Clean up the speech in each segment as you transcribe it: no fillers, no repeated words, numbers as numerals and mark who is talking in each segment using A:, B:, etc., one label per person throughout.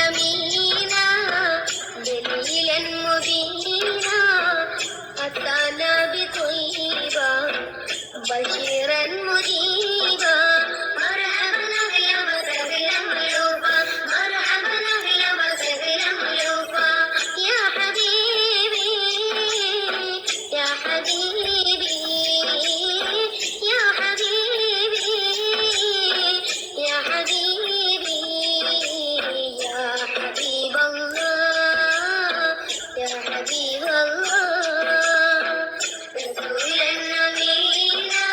A: أمينا دليلا مبينا أتانا بطيبة بشيرا مجيبا مرحبا أهلا وسهلا ضيوفا مرحبا أهلا وسهلا ضيوفا يا حبيبي يا حبيبي يا حبيبي يا حبيبي يا حبيب الله يا حبيب الله رسولا نبينا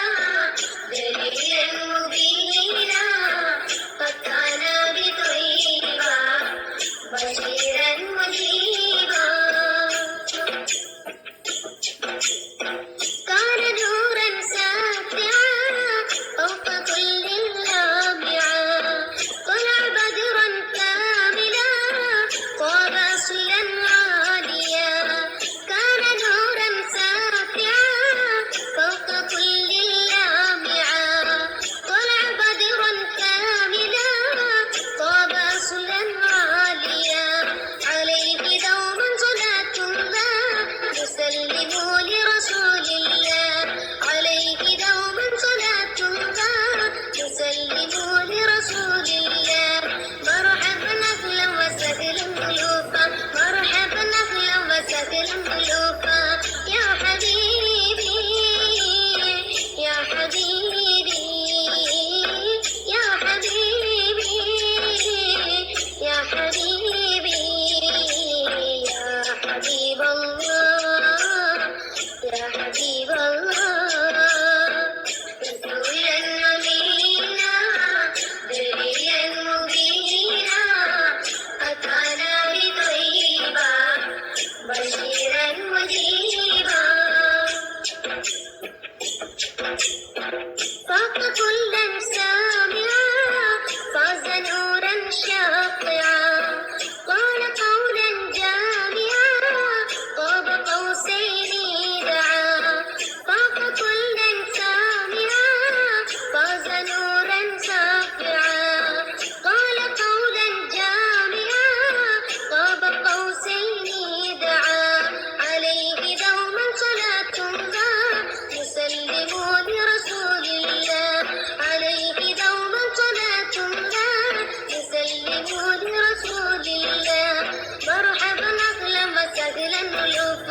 A: دليلا مبينا فتانا بطيبا بشيرا مجيبا كان نورا ساطعا فوق كل لامعا طلع بدرا كاملا طاب اصلا عاليا كان نورا ساطعا فوق كل لامعا طلع بدرا كاملا طاب اصلا عاليا عليه دوما صلاة الله يسلموا لرسول الله عليه دوما صلاة الله يسلموا لرسول الله مرحبا أهلا وسهلا ضيوفا مرحبا أهلا وسهلا ضيوفا يا حبيبي يا حبيبي يا حبيبي يا حبيبي يا حبيب الله يا حبيب الله رسولا نبينا دليلا مبينا أتانا بطيبا بشيرا مجيبا فاق كلا سامعا فاز نورا شاطعا قال قولا جامعا قاب قوسين دعا فاق كلا سامعا فاز نورا ساطعا قال قولا جامعا قاب قوسين دعا عليه دوما صلاة الله يسلموا لرسول الله عليه دوما صلاة الله يسلموا لرسول الله مرحبا أهلا وسهلا ضيوفا